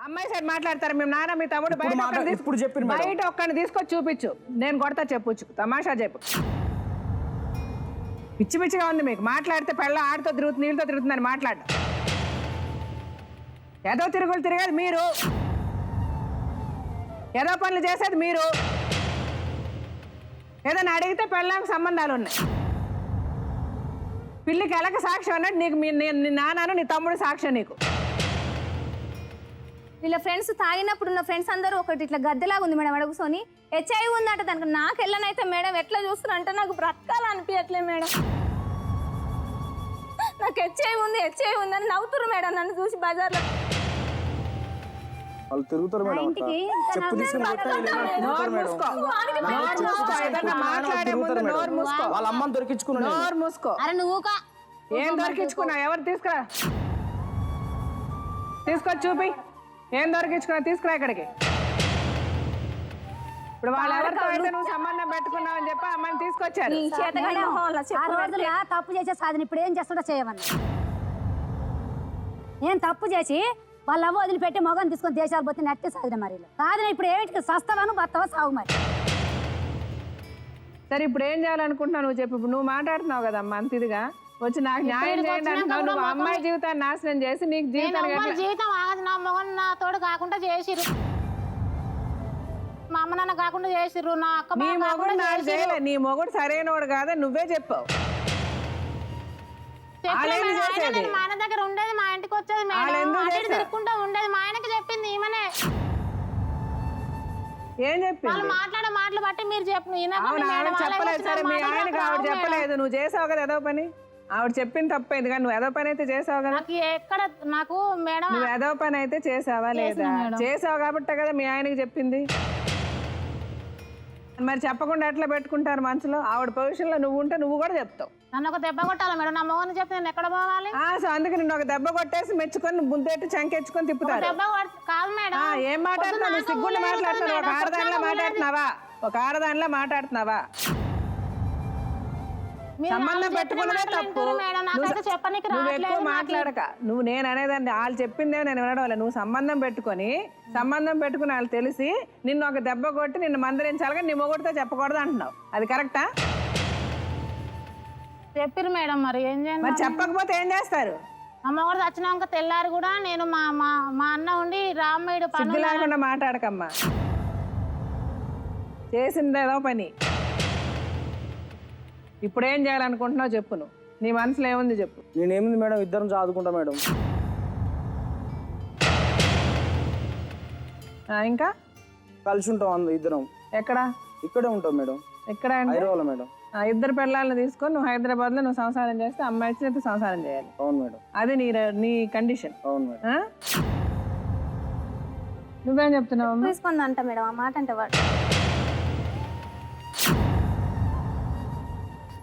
అమ్మాయి సైడ్ మాట్లాడతారు మేము నాన్న మీ తమ్ముడు బయట ఒక్కడిని తీసుకొచ్చి చూపించు నేను కొడతా చెప్పొచ్చు తమాషా చెప్పు పిచ్చి పిచ్చిగా ఉంది మీకు మాట్లాడితే పెళ్ళ ఆడితో తిరుగుతుంది నీళ్ళతో తిరుగుతుందని మాట్లాడ ఏదో తిరుగులు తిరిగేది మీరు ఏదో పనులు చేసేది మీరు ఏదైనా అడిగితే పెళ్ళానికి సంబంధాలు ఉన్నాయి పిల్లికి ఎలక సాక్ష్యం అన్నట్టు నీకు నీ నాన్నను నీ తమ్ముడు సాక్ష్యం నీకు వీళ్ళ ఫ్రెండ్స్ తాగినప్పుడు ఉన్న ఫ్రెండ్స్ అందరూ ఒకటి ఇట్లా గద్దెలాగా ఉంది మేడం అడుగుసోని హెచ్ఐవి ఉందంట దానికి నాకు వెళ్ళనైతే మేడం ఎట్లా చూస్తున్నా అంటే నాకు బ్రతకాలనిపించట్లే మేడం నాకు హెచ్ఐవి ఉంది అని నవ్వుతురు మేడం నన్ను చూసి బజార్లో వాళ్ళు తిరుగుతారు మేడం ఇంటికి వాళ్ళ అమ్మని దొరికించుకున్నాను నోరు మూసుకో అరే నువ్వు ఏం దొరికించుకున్నావు ఎవరు తీసుకురా తీసుకొచ్చి చూపి ఏం దొరికించుకున్నా తీసుకురా ఇక్కడికి ఇప్పుడు వాళ్ళు ఎవరితో అయితే నువ్వు సంబంధం పెట్టుకున్నావు అని చెప్పి అమ్మని తీసుకొచ్చారు తప్పు చేసే సాధన ఇప్పుడు ఏం చేస్తుందో చేయమని నేను తప్పు చేసి వాళ్ళ అవ్వ వదిలిపెట్టి మొగని తీసుకొని దేశాలు పోతే నెట్టే సాధన మరి సాధన ఇప్పుడు ఏంటి సస్తవాను బత్తవా సాగు మరి సరే ఇప్పుడు ఏం చేయాలనుకుంటున్నావు నువ్వు చెప్పు ఇప్పుడు నువ్వు మాట్లాడుతున్నావు కదమ్మా అంత ఇదిగా వచ్చి నాకు న్యాయం చేయండి అంటున్నావు నువ్వు అమ్మాయి జీవితాన్ని నాశనం చేసి నీకు జీవితం ఆగదు నా మొగన్ నా తోడు కాకుండా చేసిరు మా అమ్మ నాన్న కాకుండా చేసిర్రు నా అక్క నీ మొగుడు నాకు చేయలే నీ మొగుడు సరైనోడు కాదా నువ్వే చెప్పావు మా ఆయన దగ్గర ఉండేది మా ఇంటికి వచ్చేది తిరుక్కుంటా ఉండేది మా ఆయనకి చెప్పింది ఈమెనే ఏం చెప్పింది వాళ్ళు మాట్లాడే మాటలు బట్టి మీరు చెప్పు చెప్పలేదు సరే మీ ఆయనకి ఆవిడ చెప్పలేదు నువ్వు చేసావు కదా ఏదో పని ఆవిడ చెప్పింది తప్పైంది కానీ నువ్వు ఏదో పని అయితే చేసావు కదా ఎక్కడ నాకు మేడం నువ్వు ఏదో పని అయితే చేసావా లేదా చేసావు కాబట్టే కదా మీ ఆయనకి చెప్పింది మరి చెప్పకుండా ఎట్లా పెట్టుకుంటారు మనసులో ఆవిడ పొజిషన్ లో నువ్వు ఉంటే నువ్వు కూడా చెప్తావు నన్ను ఒక దెబ్బ కొట్టాలి మేడం నా మొగని చెప్తే నేను ఎక్కడ పోవాలి సో అందుకే నిన్ను ఒక దెబ్బ కొట్టేసి మెచ్చుకొని ముందెట్టి చంకెచ్చుకొని తిప్పుతారు కాదు మేడం ఏం మాట్లాడుతున్నావు నువ్వు సిగ్గుండి మాట్లాడుతున్నావు ఒక ఆడదానిలో మాట్లాడుతున్నావా ఒక ఆడదానిలో మాట్లాడుతున్నావా సంబంధం పెట్టుకున్నదే తప్పు నువ్వు ఎక్కువ మాట్లాడక నువ్వు నేను అనేదాన్ని వాళ్ళు చెప్పిందే నేను వినడం వల్ల నువ్వు సంబంధం పెట్టుకుని వాళ్ళు తెలిసి నిన్ను ఒక దెబ్బ కొట్టి నిన్ను మందరించాలిగా నీ మొగుడితో చెప్పకూడదు అంటున్నావు అది కరెక్టా చెప్పిరు మేడం మరి ఏం చేయాలి మరి చెప్పకపోతే ఏం చేస్తారు అమ్మ కూడా వచ్చినాక తెల్లారు కూడా నేను మా అన్న ఉండి రామయ్య సిగ్గు లేకుండా మాట్లాడకమ్మా చేసింది ఏదో పని ఇప్పుడు ఏం చేయాలనుకుంటున్నావు చెప్పు నువ్వు నీ మనసులో ఏముంది చెప్పు నేనేముంది మేడం ఇద్దరం చదువుకుంటా మేడం ఇంకా కలిసి ఉంటాం ఇద్దరం ఎక్కడ ఇక్కడే ఉంటాం మేడం ఎక్కడ హైదరాబాద్ మేడం ఇద్దరు పిల్లల్ని తీసుకొని నువ్వు హైదరాబాద్ లో నువ్వు సంసారం చేస్తే అమ్మాయి వచ్చి సంసారం చేయాలి అవును మేడం అది నీ కండిషన్ అవును మేడం నువ్వేం చెప్తున్నావు తీసుకుంది అంట మేడం ఆ మాట అంటే వాడు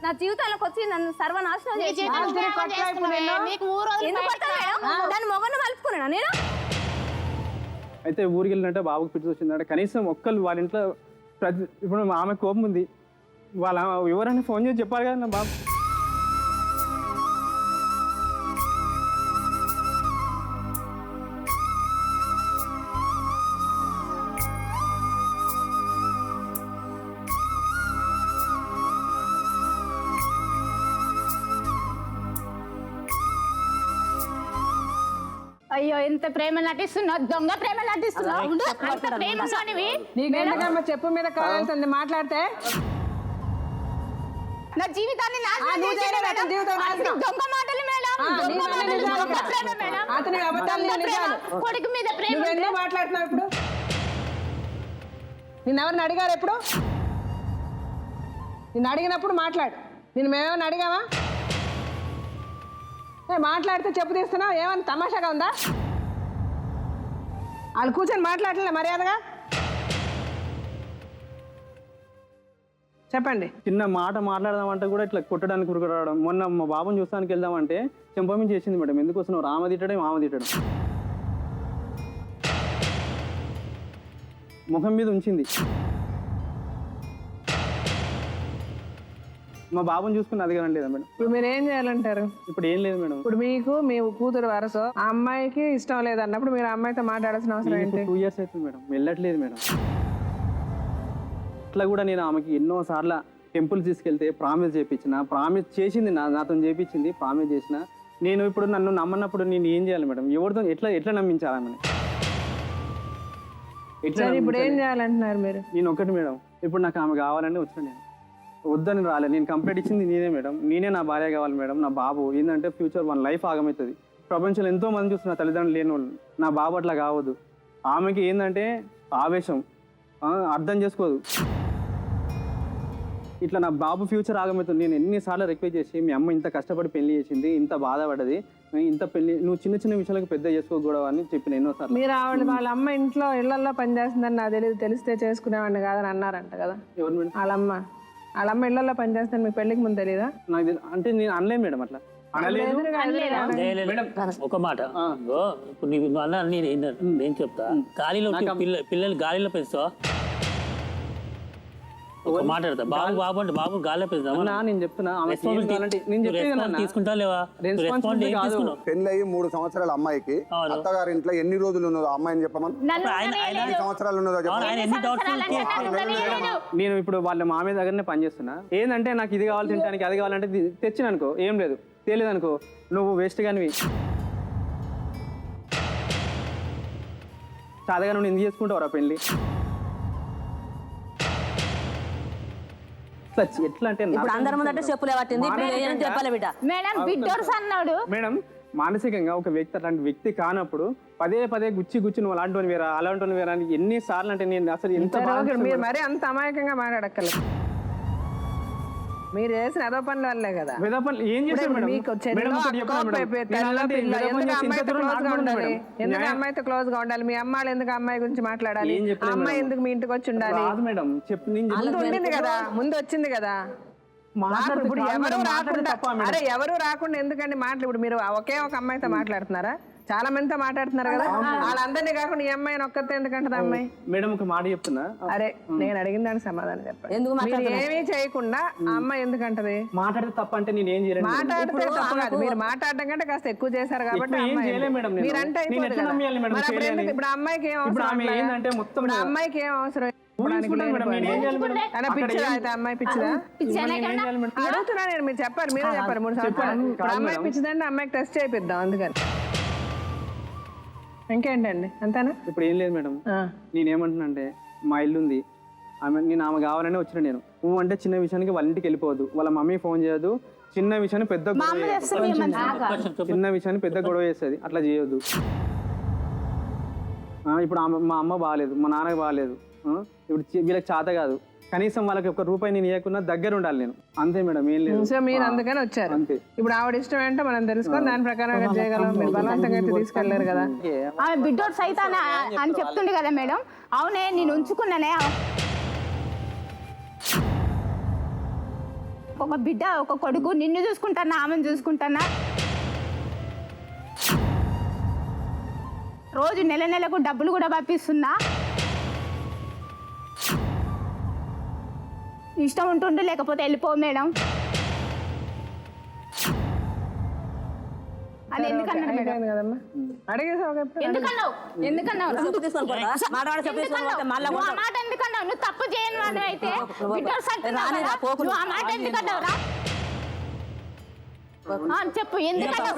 నా జీవితానికి వచ్చి నన్ను సర్వనాశనం చేసి దాని మొగను కలుపుకున్నా నేను అయితే ఊరికి వెళ్ళినట్టే బాబుకి పిచ్చి వచ్చిందంటే కనీసం ఒక్కళ్ళు వాళ్ళ ఇంట్లో ఇప్పుడు ఆమె కోపం ఉంది వాళ్ళ ఎవరైనా ఫోన్ చేసి చెప్పాలి కదా నా బాబు అయ్యో ఎంత ప్రేమ నటిస్తున్నావు దొంగ ప్రేమ నటిస్తున్నావు చెప్పు మీద కావాల్సింది మాట్లాడితే నా జీవితాన్ని దొంగ మాటలు అతని కొడుకు మీద ప్రేమ మాట్లాడుతున్నావు ఇప్పుడు నిన్నెవరిని అడిగారు ఎప్పుడు నిన్ను అడిగినప్పుడు మాట్లాడు నిన్ను మేమేమన్నా అడిగావా మాట్లాడితే చెప్పు తీస్తున్నావు ఏమన్నా తమాషాగా ఉందా వాళ్ళు కూర్చొని మాట్లాడలే మర్యాదగా చెప్పండి చిన్న మాట మాట్లాడదామంటే కూడా ఇట్లా కొట్టడానికి కురకరావడం మొన్న మా బాబుని చూస్తానికి వెళ్దామంటే చెంపమించి చేసింది మేడం ఎందుకోసం రామ తిట్టడం మామ తిట్టడం ముఖం మీద ఉంచింది మా బాబుని చూసుకుని అది కానీ లేదా మేడం. ఇప్పుడు మీరు ఏం చేయాలంటారు? ఇప్పుడు ఏం లేదు మేడం. ఇప్పుడు మీకు మీ కూతురు వరసో ఆ అమ్మాయికి ఇష్టం లేదన్నప్పుడు మీరు ఆ అమ్మాయితో మాట్లాడాల్సిన అవసరం ఏంటి? 2 years అవుతుంది మేడం, వెళ్ళట్లేదు మేడం. అట్లా కూడా నేను ఆమెకి ఎన్నో సార్లు టెంపుల్ తీసుకెళ్తే ప్రామిస్ చేసింది, నాతో చేపించింది, ప్రామిస్ చేసిన. నేను ఇప్పుడు నన్ను నమ్మన్నప్పుడు నేను ఏం చేయాలి మేడం? ఎవరితో ఎట్లా నమ్మించాలి ఆమెని? ఇప్పుడు ఏం చేయాలంటున్నారు మీరు? నేను ఒకటి మేడం, ఇప్పుడు నాకు ఆమె కావాలని వచ్చిన, నేను వద్దని రాలేదు. నేను కంప్లైంట్ ఇచ్చింది నేనే మేడం. నేనే నా భార్య కావాలి మేడం. నా బాబు ఏంటంటే ఫ్యూచర్ వన్ లైఫ్ ఆగమవుతుంది. ప్రపంచంలో ఎంతో మంది చూస్తున్నా తల్లిదండ్రులు లేని వాళ్ళు. నా బాబు అట్లా కావద్దు. ఆమెకి ఏంటంటే ఆవేశం, అర్థం చేసుకోదు. ఇట్లా నా బాబు ఫ్యూచర్ ఆగమవుతుంది. నేను ఎన్నిసార్లు రిక్వెస్ట్ చేసి మీ అమ్మ ఇంత కష్టపడి పెళ్లి చేసింది, ఇంత బాధపడ్డది, ఇంత పెళ్లి నువ్వు చిన్న చిన్న విషయాలకు పెద్ద చేసుకోకూడదు అని చెప్పిన ఎన్నోసార్లు. మీరు వాళ్ళ అమ్మ ఇళ్లలో పనిచేస్తుందని నాకు తెలిస్తే చేసుకునేవాడిని కాదని అన్నారంట కదా? ఎవరు మేడం? వాళ్ళమ్మ ఇళ్లలో పనిచేస్తుందని మీ పెళ్లికి ముందు తెలీదా? నాకు అంటే నేను అనలేదు మేడం, అట్లా అనలేదు. ఒక మాట, ఇప్పుడు నీకు అన్న నేను చెప్తా, గాలిలో పిల్లలు గాలిలో పెంచుతావా? మాట్లాడతా బాబు అంటే బాబు గాలిలో పెంచుతావా? నేను చెప్తున్నా తీసుకుంటా లేవా? పెళ్ళి అయ్యి 3 సంవత్సరాల అమ్మాయికి అత్తగారి ఇంట్లో ఎన్ని రోజులు ఉన్నదో అమ్మాయిని చెప్పమని, ఎన్ని సంవత్సరాలు ఉన్నదో నేను ఇప్పుడు వాళ్ళ మామయ్య దగ్గరనే పనిచేస్తున్నా. ఏంటంటే నాకు ఇది కావాలి, తినడానికి అది కావాలంటే తెచ్చిన అనుకో, ఏం లేదు, తెలియదు అనుకో, నువ్వు వేస్ట్ గానివి, చాదగా నువ్వు ఎందుకు చేసుకుంటావురా పెళ్ళి? ఎట్లా అంటే అందరి ముందంటే చెప్పులే పట్టింది, చెప్పాలి బిడ్డ. మేడం బిడ్డోర్స్ అన్నాడు. మేడం మానసికంగా ఒక వ్యక్తి అట్లాంటి వ్యక్తి కానప్పుడు పదే గుచ్చి నువ్వు అలాంటి వేరా అలాంటి వేరా అని ఎన్నిసార్లు అంటే నేను అసలు ఎంత మీరు మరీ అంత అమాయకంగా మాట్లాడక్కర్లేదు. మీరు చేసిన అదో పనుల వల్లే కదా. ఏం చేశారు మేడం? ఎందుకు అమ్మాయితో క్లోజ్ గా ఉండాలి? మీ అమ్మాయిలు ఎందుకు అమ్మాయి గురించి మాట్లాడాలి? అమ్మాయి ఎందుకు మీ ఇంటికి వచ్చి ఉండాలి? మేడం ముందు ఉండింది కదా, ముందు వచ్చింది కదా. ఇప్పుడు ఎవరు రాకుండా ఎందుకండి మాటలు? ఇప్పుడు మీరు ఒకే ఒక అమ్మాయితో మాట్లాడుతున్నారా? చాలా మందితో మాట్లాడుతున్నారు కదా. వాళ్ళందరినీ కాకుండా ఈ అమ్మాయిని ఒక్కతే ఎందుకంటది అమ్మాయి? మేడం ఒక మాట చెప్తున్నా, అరే నేను అడిగిన దానికి సమాధానం చెప్పండి. ఏమీ చేయకుండా ఆ అమ్మాయి ఎందుకంటది? మాట్లాడితే తప్ప అంటే నేను ఏం చేయలేదు. మాట్లాడితే తప్పు కాదు, మీరు మాట్లాడడం కంటే కాస్త ఎక్కువ చేశారు కాబట్టి మీరంటే ఇప్పుడు అమ్మాయికి ఏం అవసరం? అమ్మాయికి ఏం అవసరం? పిచ్చిదా అయితే అమ్మాయి పిచ్చిదా? అడుగుతున్నా నేను, మీరు చెప్పారు, మీరే చెప్పారు 3 సంవత్సరాలు. ఇప్పుడు అమ్మాయి పిచ్చిదంటే అమ్మాయికి టెస్ట్ చేయిద్దాం అందుకని. ఇంకేంటండి అంతేనా? ఇప్పుడు ఏం లేదు మేడం, నేనేమంటున్నా అంటే మా ఇల్లు ఉంది, నేను ఆమె కావాలని వచ్చిన. నేను నువ్వు అంటే చిన్న విషయానికి వాళ్ళ ఇంటికి వెళ్ళిపోవద్దు, వాళ్ళ మమ్మీ ఫోన్ చేయదు, చిన్న విషయాన్ని పెద్ద గొడవ చేస్తుంది, అట్లా చేయొద్దు. ఇప్పుడు మా అమ్మ బాగాలేదు, మా నాన్నకి బాగాలేదు, ఇప్పుడు వీళ్ళకి చేత కాదు, కనీసం వాళ్ళకి ₹1 నేను ఇవ్వకుండా దగ్గర ఉండాలి నేను, అంతే మేడం, ఏం లేదు. సో మీరు అందుకని వచ్చారు. అంతే. ఇప్పుడు ఆవిడ ఇష్టం ఏంటో మనం తెలుసుకొని దాని ప్రకారంగా చేయగలం. మీరు బలవంతంగా అయితే తీసుకెళ్లారు కదా. ఆమె బిడ్డోడు సైతాన్ అని చెప్తుండే కదా మేడం. అవునే నేను ఉంచుకున్నానే, ఒక బిడ్డ ఒక కొడుకు, నిన్ను చూసుకుంటానా ఆమెను చూసుకుంటానా? రోజు నెలకు డబ్బులు కూడా పంపిస్తున్నా. ఇష్టం ఉంటుండే, లేకపోతే వెళ్ళిపో మేడం అని ఎందుకన్నాడు మేడం? కదమ్మా అడిగేసావు. ఎందుకన్నావు? నువ్వు తప్పు చేయను వాడు అయితే నువ్వు ఆ మాట ఎందుకన్నావురా? చెప్పు ఎందుకన్నావు?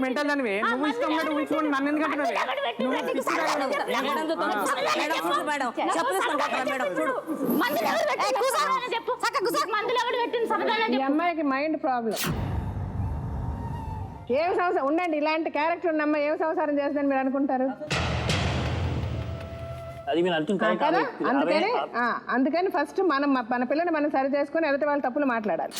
మెంటల్ దానివే, నువ్వు ఇష్టం నన్ను ఎందుకంటే ఈ అమ్మాయికి మైండ్ ప్రాబ్లం. ఏం సంవత్సరం ఉండండి, ఇలాంటి క్యారెక్టర్ ఉన్న అమ్మాయి ఏం సంసారం చేస్తుందని మీరు అనుకుంటారు? అందుకని ఫస్ట్ మన పిల్లని మనం సరి చేసుకుని ఎదుటి వాళ్ళ తప్పులు మాట్లాడాలి.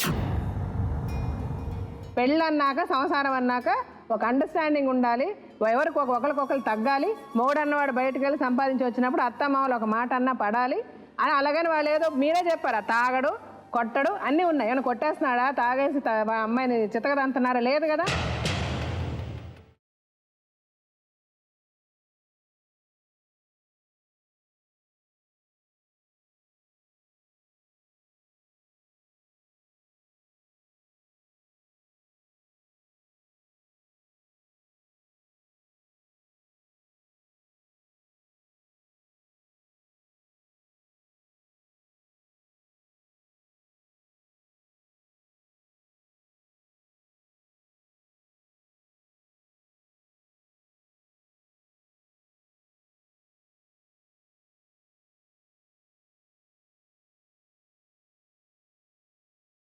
పెళ్ళి అన్నాక, సంసారం అన్నాక ఒక అండర్స్టాండింగ్ ఉండాలి. ఒకరికొకరు తగ్గాలి. మొగుడు అన్నవాడు బయటకు వెళ్ళి సంపాదించి వచ్చినప్పుడు అత్తమామలు ఒక మాట అన్నా పడాలి. అని అలాగని వాళ్ళు ఏదో మీరే చెప్పారా తాగడు కొట్టడు అన్నీ ఉన్నాయి ఏమైనా కొట్టేస్తున్నాడా తాగేసి అమ్మాయిని చితకదంటున్నారా లేదు కదా